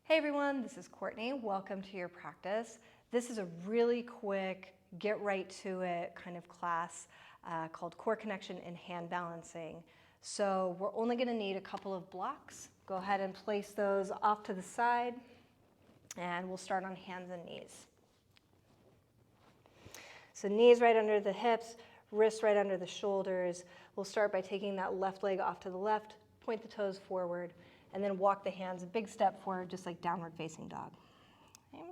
Hey everyone, this is Courtney. Welcome to your practice. This is a really quick, get right to it kind of class called Core Connection and Hand Balancing. So we're only going to need a couple of blocks. Go ahead and place those off to the side, and we'll start on hands and knees. So knees right under the hips, wrists right under the shoulders. We'll start by taking that left leg off to the left, point the toes forward, and then walk the hands a big step forward, just like downward facing dog. Okay.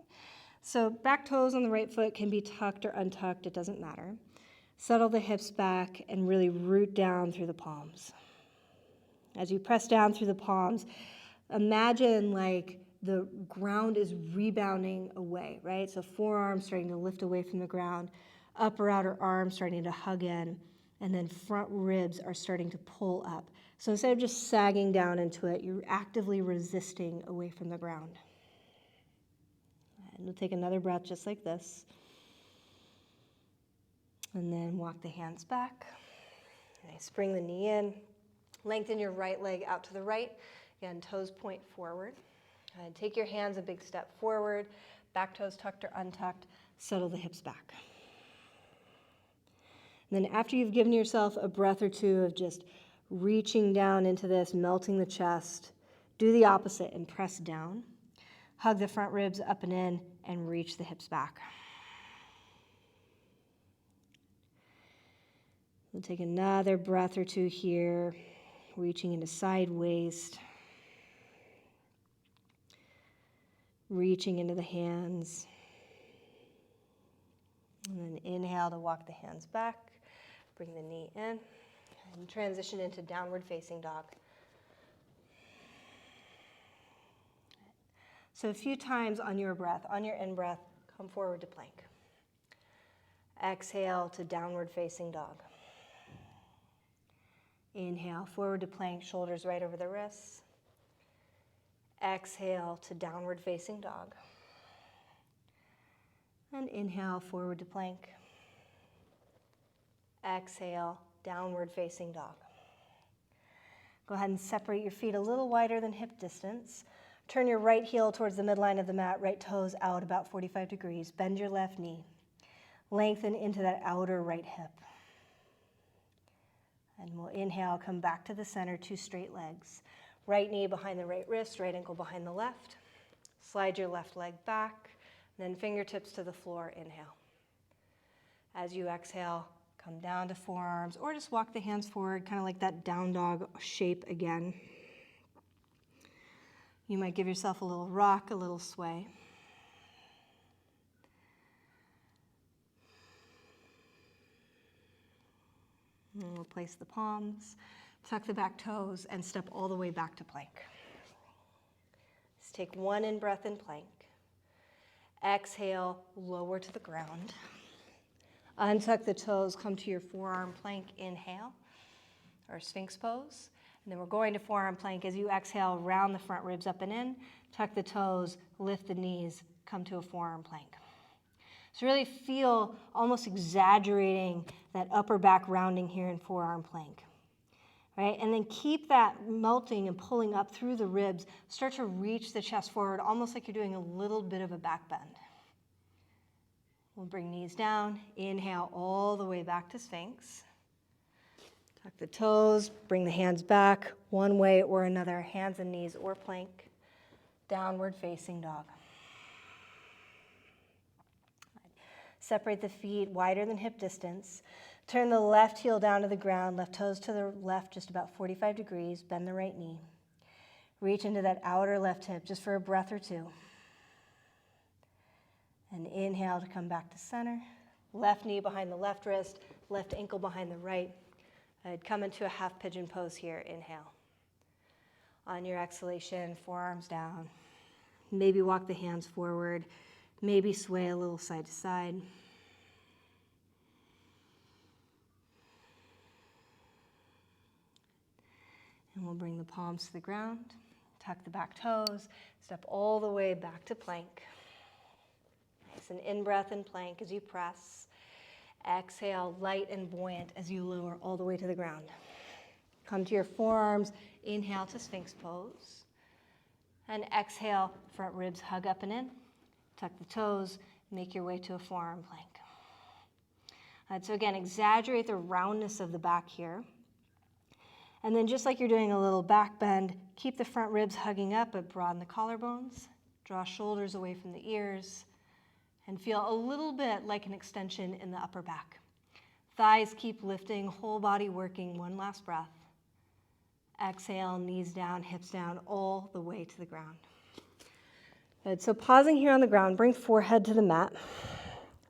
So back toes on the right foot can be tucked or untucked, it doesn't matter. Settle the hips back and really root down through the palms. As you press down through the palms, imagine like the ground is rebounding away, right? So forearms starting to lift away from the ground, upper outer arms starting to hug in, and then front ribs are starting to pull up. So instead of just sagging down into it, you're actively resisting away from the ground. And we'll take another breath just like this. And then walk the hands back. Nice. Bring the knee in. Lengthen your right leg out to the right. Again, toes point forward. And take your hands a big step forward. Back toes tucked or untucked. Settle the hips back. And then after you've given yourself a breath or two of just reaching down into this, melting the chest, do the opposite and press down. Hug the front ribs up and in and reach the hips back. We'll take another breath or two here, reaching into side waist, reaching into the hands. And then inhale to walk the hands back, bring the knee in, and transition into downward facing dog. So a few times on your breath, on your in-breath, come forward to plank. Exhale to downward facing dog. Inhale, forward to plank, shoulders right over the wrists. Exhale to downward facing dog. And inhale, forward to plank. Exhale, downward facing dog. Go ahead and separate your feet a little wider than hip distance. Turn your right heel towards the midline of the mat, right toes out about 45 degrees. Bend your left knee. Lengthen into that outer right hip. And we'll inhale, come back to the center, two straight legs. Right knee behind the right wrist, right ankle behind the left. Slide your left leg back, then fingertips to the floor, inhale. As you exhale, come down to forearms, or just walk the hands forward, kind of like that down dog shape again. You might give yourself a little rock, a little sway. And we'll place the palms, tuck the back toes, and step all the way back to plank. Let's take one in-breath in plank. Exhale, lower to the ground. Untuck the toes, come to your forearm plank, inhale, or Sphinx pose. And then we're going to forearm plank. As you exhale, round the front ribs up and in, tuck the toes, lift the knees, come to a forearm plank. So really feel almost exaggerating that upper back rounding here in forearm plank. Right? And then keep that melting and pulling up through the ribs. Start to reach the chest forward, almost like you're doing a little bit of a back bend. We'll bring knees down, inhale all the way back to Sphinx. Tuck the toes, bring the hands back one way or another, hands and knees or plank. Downward facing dog. Separate the feet wider than hip distance. Turn the left heel down to the ground, left toes to the left just about 45 degrees, bend the right knee. Reach into that outer left hip just for a breath or two. And inhale to come back to center. Left knee behind the left wrist, left ankle behind the right. I'd come into a half pigeon pose here, inhale. On your exhalation, forearms down. Maybe walk the hands forward. Maybe sway a little side to side. And we'll bring the palms to the ground. Tuck the back toes. Step all the way back to plank. Nice, an in-breath in plank as you press. Exhale, light and buoyant as you lower all the way to the ground. Come to your forearms. Inhale to Sphinx pose. And exhale, front ribs hug up and in. Tuck the toes, make your way to a forearm plank. All right, so again, exaggerate the roundness of the back here. And then just like you're doing a little back bend, keep the front ribs hugging up, but broaden the collarbones. Draw shoulders away from the ears. And feel a little bit like an extension in the upper back. Thighs keep lifting, whole body working. One last breath. Exhale, knees down, hips down, all the way to the ground. Good, so pausing here on the ground, bring forehead to the mat.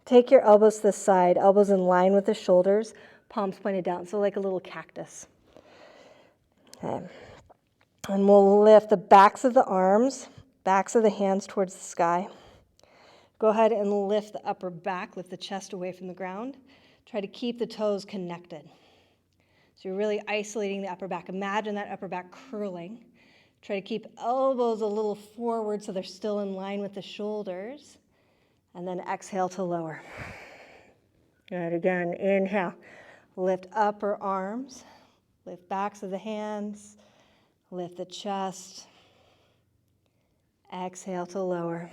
Take your elbows to the side, elbows in line with the shoulders, palms pointed down, so like a little cactus. Okay. And we'll lift the backs of the arms, backs of the hands towards the sky. Go ahead and lift the upper back, lift the chest away from the ground. Try to keep the toes connected. So you're really isolating the upper back. Imagine that upper back curling. Try to keep elbows a little forward so they're still in line with the shoulders. And then exhale to lower. Good, again, inhale. Lift upper arms. Lift backs of the hands. Lift the chest. Exhale to lower.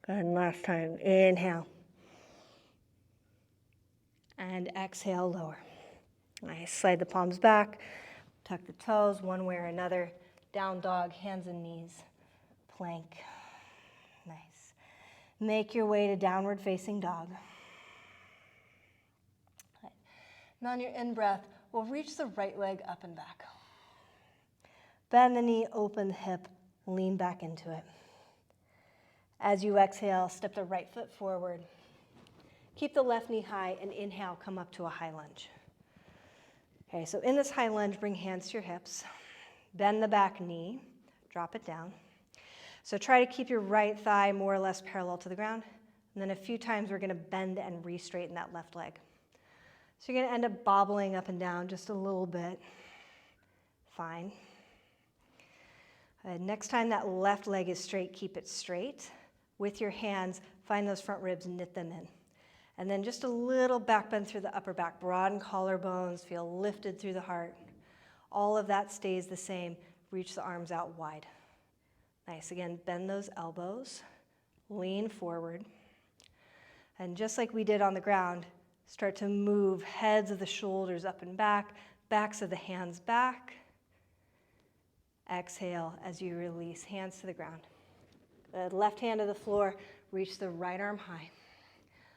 Good, and last time. Inhale. And exhale, lower. Nice. Slide the palms back. Tuck the toes one way or another. Down dog, hands and knees. Plank. Nice. Make your way to downward facing dog. And on your in-breath, we'll reach the right leg up and back. Bend the knee, open the hip, lean back into it. As you exhale, step the right foot forward. Keep the left knee high and inhale, come up to a high lunge. Okay, so in this high lunge, bring hands to your hips. Bend the back knee, drop it down. So try to keep your right thigh more or less parallel to the ground. And then a few times we're going to bend and re-straighten that left leg. So you're going to end up bobbling up and down just a little bit. Fine. Next time that left leg is straight, keep it straight. With your hands, find those front ribs, knit them in. And then just a little back bend through the upper back. Broaden collarbones, feel lifted through the heart. All of that stays the same. Reach the arms out wide. Nice. Again, bend those elbows. Lean forward. And just like we did on the ground, start to move heads of the shoulders up and back, backs of the hands back. Exhale as you release, hands to the ground. The left hand to the floor, reach the right arm high.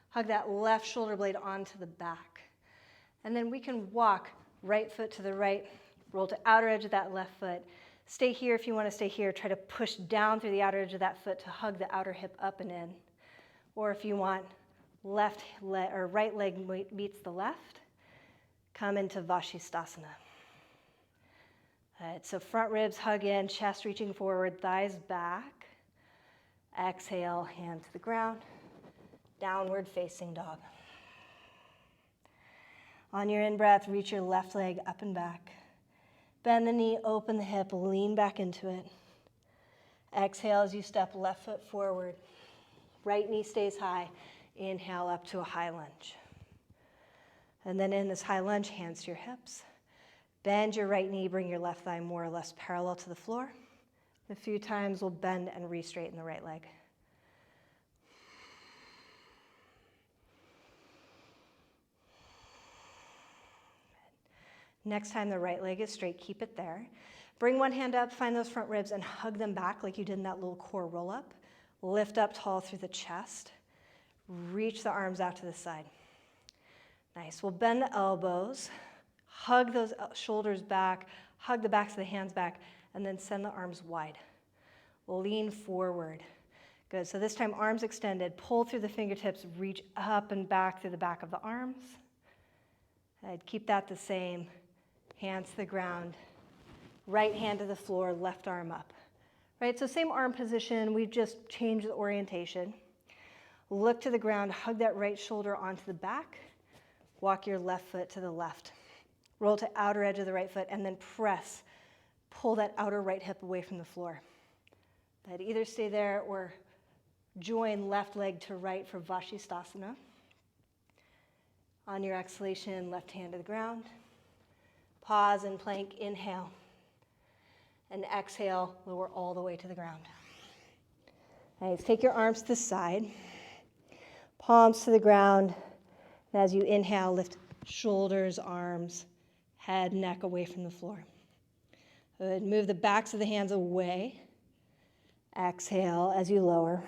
Hug that left shoulder blade onto the back. And then we can walk right foot to the right, roll to outer edge of that left foot. Stay here if you want to stay here. Try to push down through the outer edge of that foot to hug the outer hip up and in. Or if you want, right leg meets the left, come into Vashistasana. All right, so front ribs hug in, chest reaching forward, thighs back. Exhale, hand to the ground. Downward facing dog. On your in-breath, reach your left leg up and back. Bend the knee, open the hip, lean back into it. Exhale as you step left foot forward. Right knee stays high. Inhale up to a high lunge. And then in this high lunge, hands to your hips. Bend your right knee, bring your left thigh more or less parallel to the floor. A few times we'll bend and re-straighten the right leg. Next time the right leg is straight, keep it there. Bring one hand up, find those front ribs, and hug them back like you did in that little core roll-up. Lift up tall through the chest. Reach the arms out to the side. Nice. We'll bend the elbows, hug those shoulders back, hug the backs of the hands back, and then send the arms wide. Lean forward. Good. So this time, arms extended. Pull through the fingertips, reach up and back through the back of the arms. I'd keep that the same. Hands to the ground. Right hand to the floor, left arm up. Right, so same arm position, we've just changed the orientation. Look to the ground, hug that right shoulder onto the back. Walk your left foot to the left. Roll to outer edge of the right foot and then press. Pull that outer right hip away from the floor. I'd either stay there or join left leg to right for Vashistasana. On your exhalation, left hand to the ground. Pause and plank, inhale. And exhale, lower all the way to the ground. Nice. Take your arms to the side, palms to the ground. And as you inhale, lift shoulders, arms, head, neck away from the floor. Good. Move the backs of the hands away. Exhale as you lower.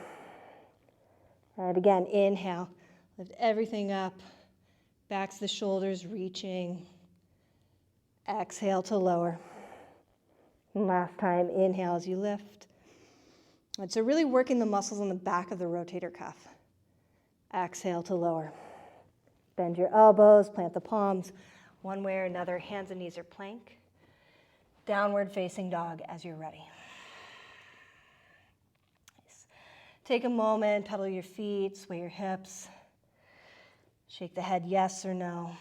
And again, inhale. Lift everything up. Backs of the shoulders reaching. Exhale to lower. And last time, inhale as you lift. And so really working the muscles on the back of the rotator cuff. Exhale to lower. Bend your elbows, plant the palms. One way or another, hands and knees are plank. Downward facing dog as you're ready. Nice. Take a moment, pedal your feet, sway your hips. Shake the head yes or no.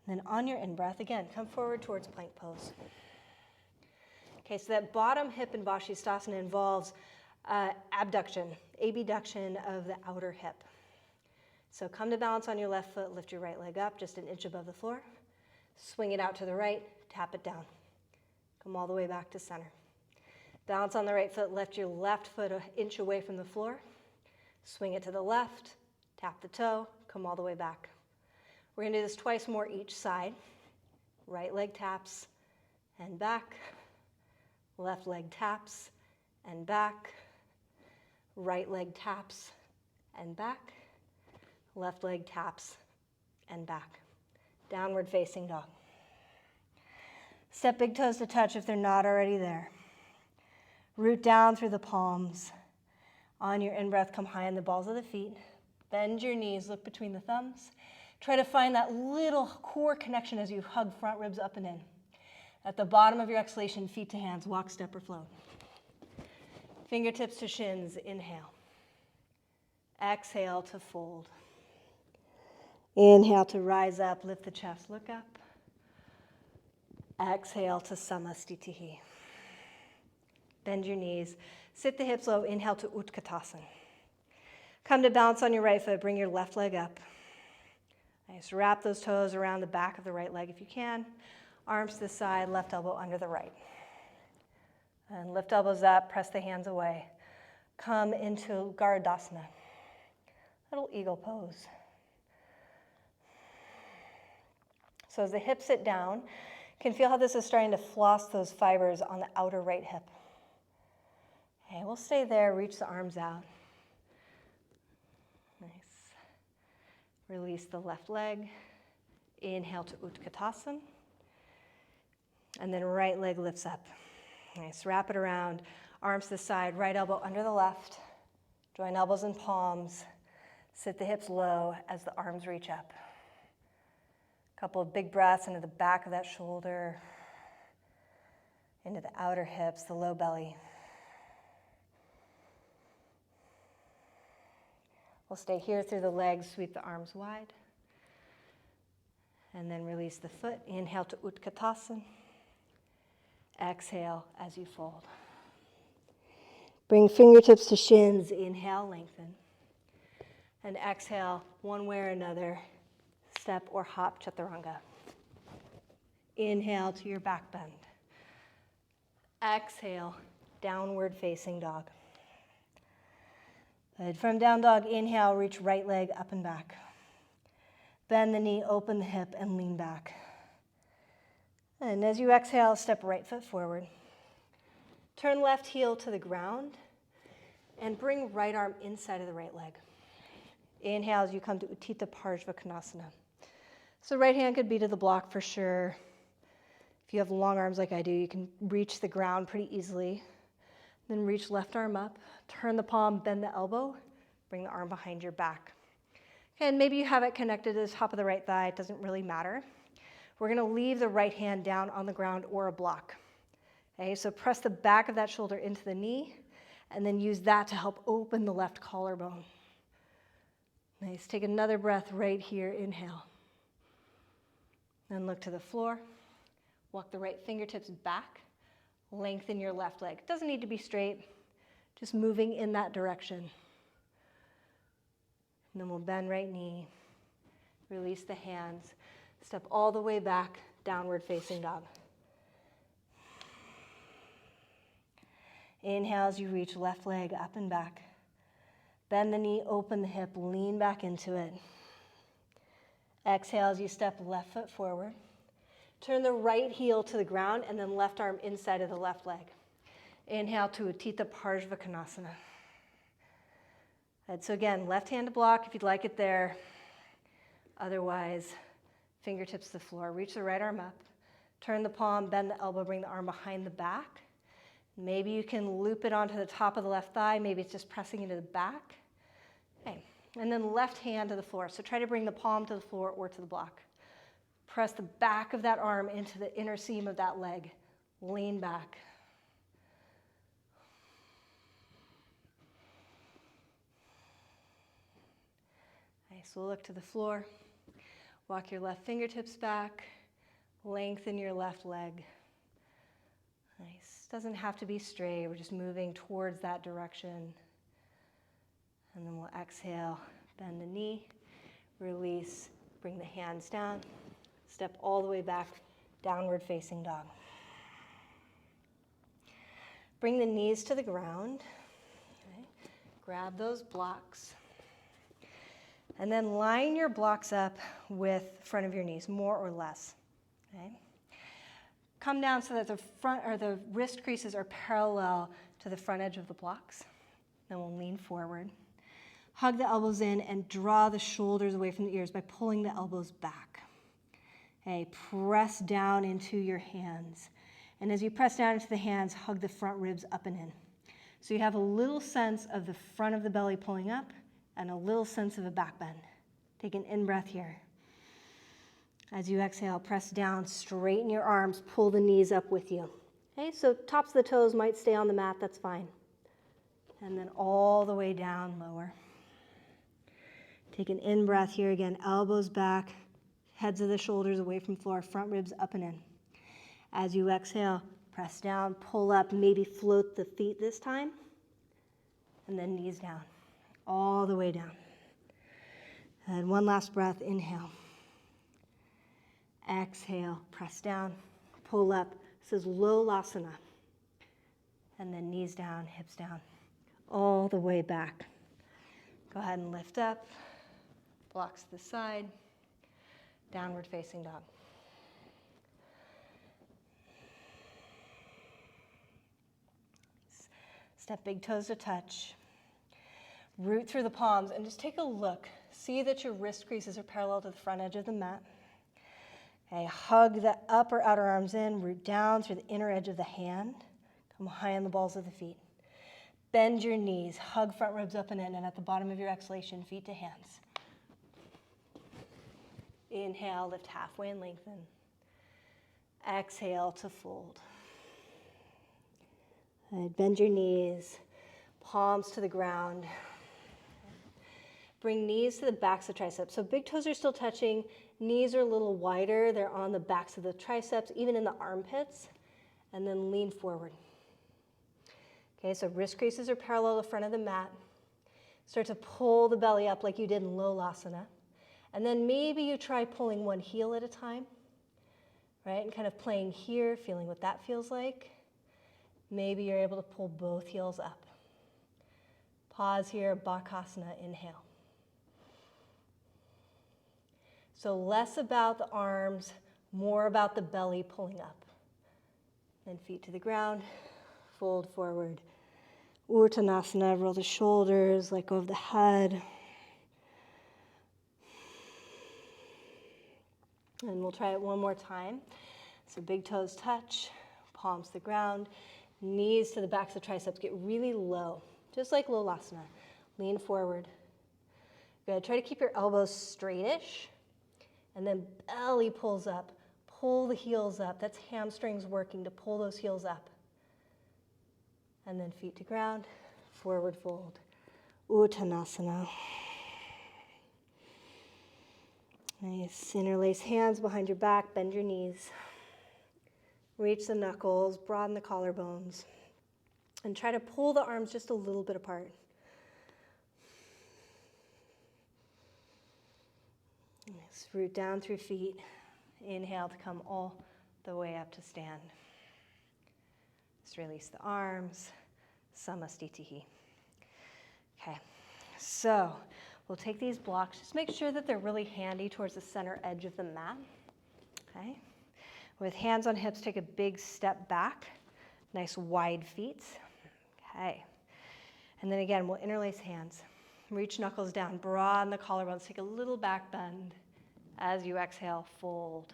And then on your in-breath, again, come forward towards plank pose. Okay, so that bottom hip in Vashisthasana involves abduction of the outer hip. So come to balance on your left foot, lift your right leg up just an inch above the floor. Swing it out to the right, tap it down. Come all the way back to center. Balance on the right foot, lift your left foot an inch away from the floor. Swing it to the left, tap the toe, come all the way back. We're going to do this twice more each side. Right leg taps and back. Left leg taps and back. Right leg taps and back. Left leg taps and back. Downward facing dog. Step big toes to touch if they're not already there. Root down through the palms. On your in-breath, come high on the balls of the feet. Bend your knees, look between the thumbs. Try to find that little core connection as you hug front ribs up and in. At the bottom of your exhalation, feet to hands, walk, step, or float. Fingertips to shins, inhale. Exhale to fold. Inhale to rise up, lift the chest, look up. Exhale to samastitihi. Bend your knees, sit the hips low, inhale to utkatasana. Come to balance on your right foot, bring your left leg up. Nice, wrap those toes around the back of the right leg if you can. Arms to the side, left elbow under the right. And lift elbows up, press the hands away. Come into Garudasana, little eagle pose. So as the hips sit down, you can feel how this is starting to floss those fibers on the outer right hip. Okay, we'll stay there, reach the arms out. Nice. Release the left leg. Inhale to Utkatasana. And then right leg lifts up. Nice, wrap it around. Arms to the side, right elbow under the left. Join elbows and palms. Sit the hips low as the arms reach up. Couple of big breaths into the back of that shoulder, into the outer hips, the low belly. We'll stay here through the legs, sweep the arms wide. And then release the foot. Inhale to Utkatasana. Exhale as you fold. Bring fingertips to shins. Inhale, lengthen. And exhale, one way or another. Step or hop chaturanga. Inhale to your back bend. Exhale, downward facing dog. Good. From down dog, inhale, reach right leg up and back. Bend the knee, open the hip, and lean back. And as you exhale, step right foot forward. Turn left heel to the ground and bring right arm inside of the right leg. Inhale as you come to Utthita Parshvakonasana. So right hand could be to the block for sure. If you have long arms like I do, you can reach the ground pretty easily. Then reach left arm up, turn the palm, bend the elbow, bring the arm behind your back. And maybe you have it connected to the top of the right thigh, it doesn't really matter. We're gonna leave the right hand down on the ground or a block. Okay, so press the back of that shoulder into the knee, and then use that to help open the left collarbone. Nice, take another breath right here, inhale. Then look to the floor, walk the right fingertips back, lengthen your left leg. It doesn't need to be straight, just moving in that direction. And then we'll bend right knee, release the hands, step all the way back, downward facing dog. Inhale as you reach left leg up and back. Bend the knee, open the hip, lean back into it. Exhale as you step left foot forward. Turn the right heel to the ground and then left arm inside of the left leg. Inhale to Utthita Parshvakonasana. And so again, left hand to block if you'd like it there. Otherwise, fingertips to the floor. Reach the right arm up. Turn the palm, bend the elbow, bring the arm behind the back. Maybe you can loop it onto the top of the left thigh. Maybe it's just pressing into the back. Okay. And then left hand to the floor. So try to bring the palm to the floor or to the block. Press the back of that arm into the inner seam of that leg. Lean back. Nice. We'll look to the floor. Walk your left fingertips back. Lengthen your left leg. Nice. Doesn't have to be straight. We're just moving towards that direction. And then we'll exhale, bend the knee, release, bring the hands down, step all the way back, downward facing dog. Bring the knees to the ground. Okay. Grab those blocks. And then line your blocks up with the front of your knees, more or less. Okay. Come down so that the front or the wrist creases are parallel to the front edge of the blocks. Then we'll lean forward. Hug the elbows in and draw the shoulders away from the ears by pulling the elbows back. Okay, press down into your hands. And as you press down into the hands, hug the front ribs up and in. So you have a little sense of the front of the belly pulling up and a little sense of a back bend. Take an in-breath here. As you exhale, press down, straighten your arms, pull the knees up with you. Okay, so tops of the toes might stay on the mat, that's fine. And then all the way down, lower. Take an in-breath here again, elbows back, heads of the shoulders away from floor, front ribs up and in. As you exhale, press down, pull up, maybe float the feet this time, and then knees down, all the way down. And one last breath, inhale. Exhale, press down, pull up. This is Lolasana. And then knees down, hips down, all the way back. Go ahead and lift up. Blocks to the side, downward facing dog. Step big toes to touch. Root through the palms and just take a look. See that your wrist creases are parallel to the front edge of the mat. Okay, hug the upper outer arms in, root down through the inner edge of the hand. Come high on the balls of the feet. Bend your knees, hug front ribs up and in, and at the bottom of your exhalation, feet to hands. Inhale, lift halfway and lengthen. Exhale to fold. Good. Bend your knees, palms to the ground. Bring knees to the backs of triceps. So big toes are still touching, knees are a little wider, they're on the backs of the triceps, even in the armpits, and then lean forward. Okay, so wrist creases are parallel to the front of the mat. Start to pull the belly up like you did in Lolasana. And then maybe you try pulling one heel at a time, right? And kind of playing here, feeling what that feels like. Maybe you're able to pull both heels up. Pause here, bakasana, inhale. So less about the arms, more about the belly pulling up. Then feet to the ground, fold forward. Uttanasana, roll the shoulders, let go of the head. And we'll try it one more time. So big toes touch, palms to the ground, knees to the backs of triceps. Get really low, just like Lolasana. Lean forward. Good. Try to keep your elbows straightish. And then belly pulls up. Pull the heels up. That's hamstrings working to pull those heels up. And then feet to ground, forward fold. Uttanasana. Nice. Interlace hands behind your back, bend your knees. Reach the knuckles, broaden the collarbones. And try to pull the arms just a little bit apart. Nice. Root down through feet. Inhale to come all the way up to stand. Just release the arms. samastitihi. Okay, so we'll take these blocks. Just make sure that they're really handy towards the center edge of the mat. Okay, with hands on hips, take a big step back. Nice wide feet. Okay, and then again, we'll interlace hands. Reach knuckles down, broaden the collarbones. Take a little back bend. As you exhale, fold.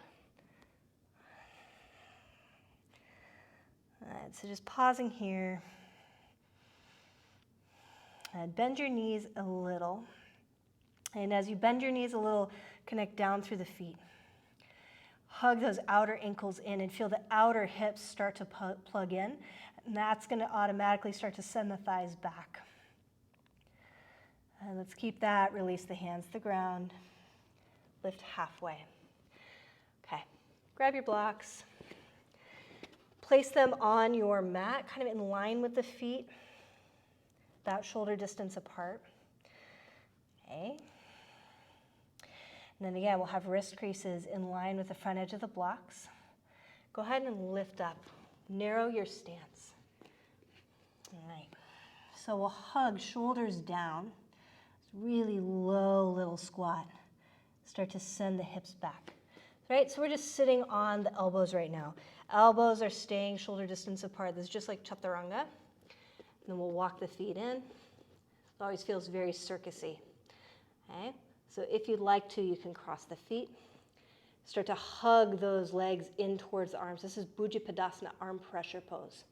All right, so just pausing here. And bend your knees a little. And as you bend your knees a little, connect down through the feet. Hug those outer ankles in and feel the outer hips start to plug in. And that's going to automatically start to send the thighs back. And let's keep that. Release the hands to the ground. Lift halfway. Okay, grab your blocks. Place them on your mat, kind of in line with the feet, about shoulder distance apart. Okay. And then again, we'll have wrist creases in line with the front edge of the blocks. Go ahead and lift up. Narrow your stance. All right. So we'll hug shoulders down. Really low little squat. Start to send the hips back. Right, so we're just sitting on the elbows right now. Elbows are staying shoulder distance apart. This is just like chaturanga. And then we'll walk the feet in. It always feels very circusy. Okay, so if you'd like to, you can cross the feet. Start to hug those legs in towards the arms. This is bhujapidasana, arm pressure pose.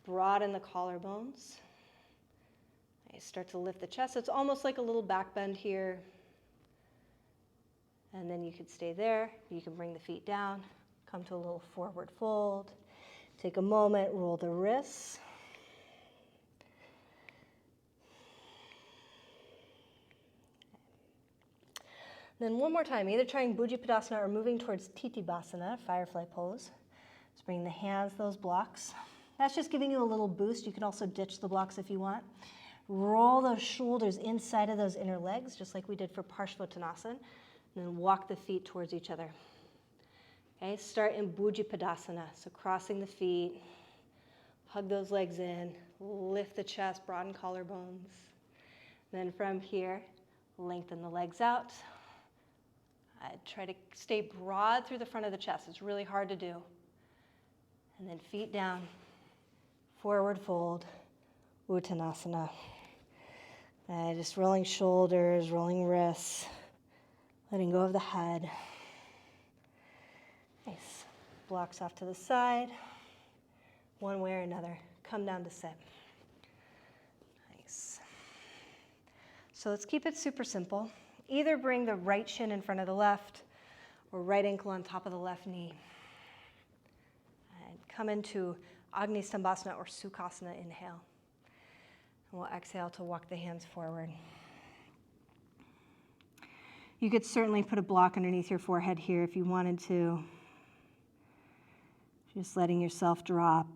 Broaden the collarbones. Okay, start to lift the chest. So it's almost like a little back bend here. And then you could stay there. You can bring the feet down, come to a little forward fold. Take a moment, roll the wrists. Then one more time, either trying bhujapidasana or moving towards titibasana, firefly pose. Just bring the hands, those blocks. That's just giving you a little boost. You can also ditch the blocks if you want. Roll those shoulders inside of those inner legs, just like we did for Parshvottanasana. And then walk the feet towards each other. Okay, start in bhujapidasana, so crossing the feet, hug those legs in, lift the chest, broaden collarbones. Then from here, lengthen the legs out. Try to stay broad through the front of the chest. It's really hard to do. And then feet down, forward fold, uttanasana. Just rolling shoulders, rolling wrists. Letting go of the head. Nice. Blocks off to the side. One way or another. Come down to sit. Nice. So let's keep it super simple. Either bring the right shin in front of the left or right ankle on top of the left knee. And come into Agni Stambhasana or Sukhasana, inhale. And we'll exhale to walk the hands forward. You could certainly put a block underneath your forehead here if you wanted to. Just letting yourself drop.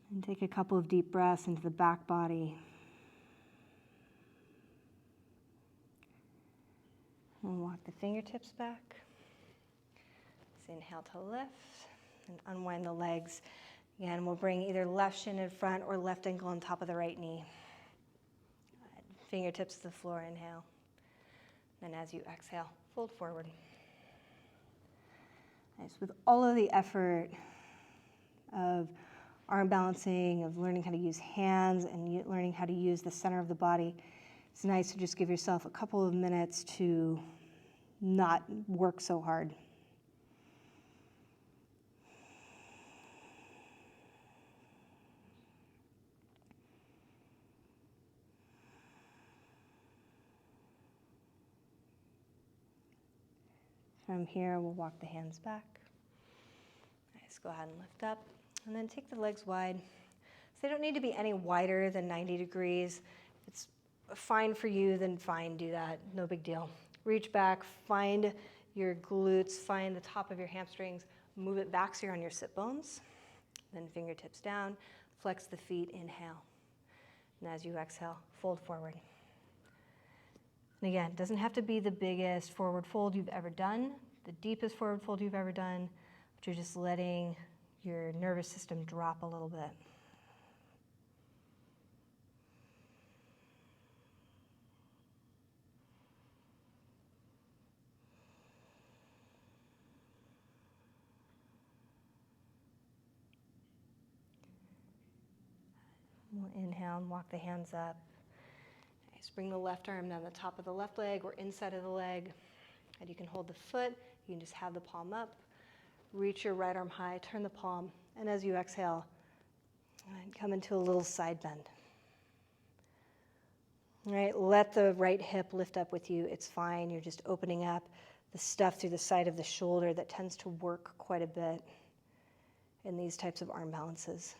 And take a couple of deep breaths into the back body. And walk the fingertips back. Inhale to lift and unwind the legs. Again, we'll bring either left shin in front or left ankle on top of the right knee. Fingertips to the floor, inhale. Then as you exhale, fold forward. Nice. With all of the effort of arm balancing, of learning how to use hands and learning how to use the center of the body, it's nice to just give yourself a couple of minutes to not work so hard. From here, we'll walk the hands back. Nice, go ahead and lift up. And then take the legs wide. So they don't need to be any wider than 90 degrees. If it's fine for you, then fine, do that. No big deal. Reach back, find your glutes, find the top of your hamstrings, move it back so you're on your sit bones. Then fingertips down, flex the feet, inhale. And as you exhale, fold forward. And again, it doesn't have to be the biggest forward fold you've ever done, the deepest forward fold you've ever done, but you're just letting your nervous system drop a little bit. We'll inhale and walk the hands up. Nice. Bring the left arm down the top of the left leg or inside of the leg. And you can hold the foot. You can just have the palm up. Reach your right arm high. Turn the palm. And as you exhale, come into a little side bend. All right, let the right hip lift up with you. It's fine. You're just opening up the stuff through the side of the shoulder that tends to work quite a bit in these types of arm balances.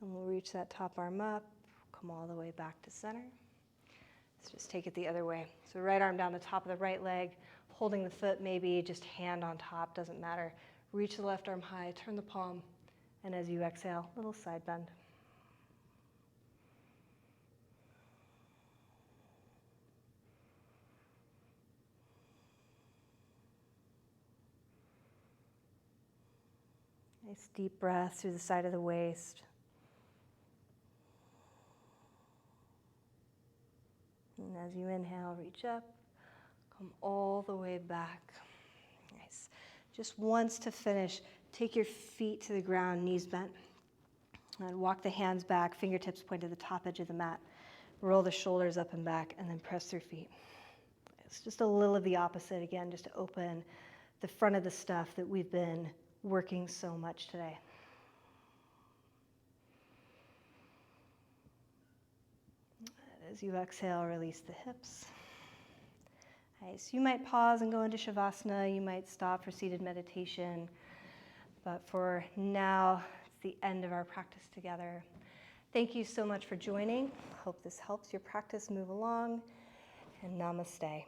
And we'll reach that top arm up, come all the way back to center. Let's just take it the other way. So right arm down the top of the right leg, holding the foot, maybe just hand on top, doesn't matter. Reach the left arm high, turn the palm, and as you exhale, little side bend. Nice deep breath through the side of the waist. And as you inhale, reach up, come all the way back. Nice. Just once to finish, take your feet to the ground, knees bent. And walk the hands back, fingertips point to the top edge of the mat. Roll the shoulders up and back, and then press through feet. It's just a little of the opposite, again, just to open the front of the stuff that we've been working so much today. As you exhale, release the hips. Nice. You might pause and go into Shavasana. You might stop for seated meditation. But for now, it's the end of our practice together. Thank you so much for joining. Hope this helps your practice move along. And namaste.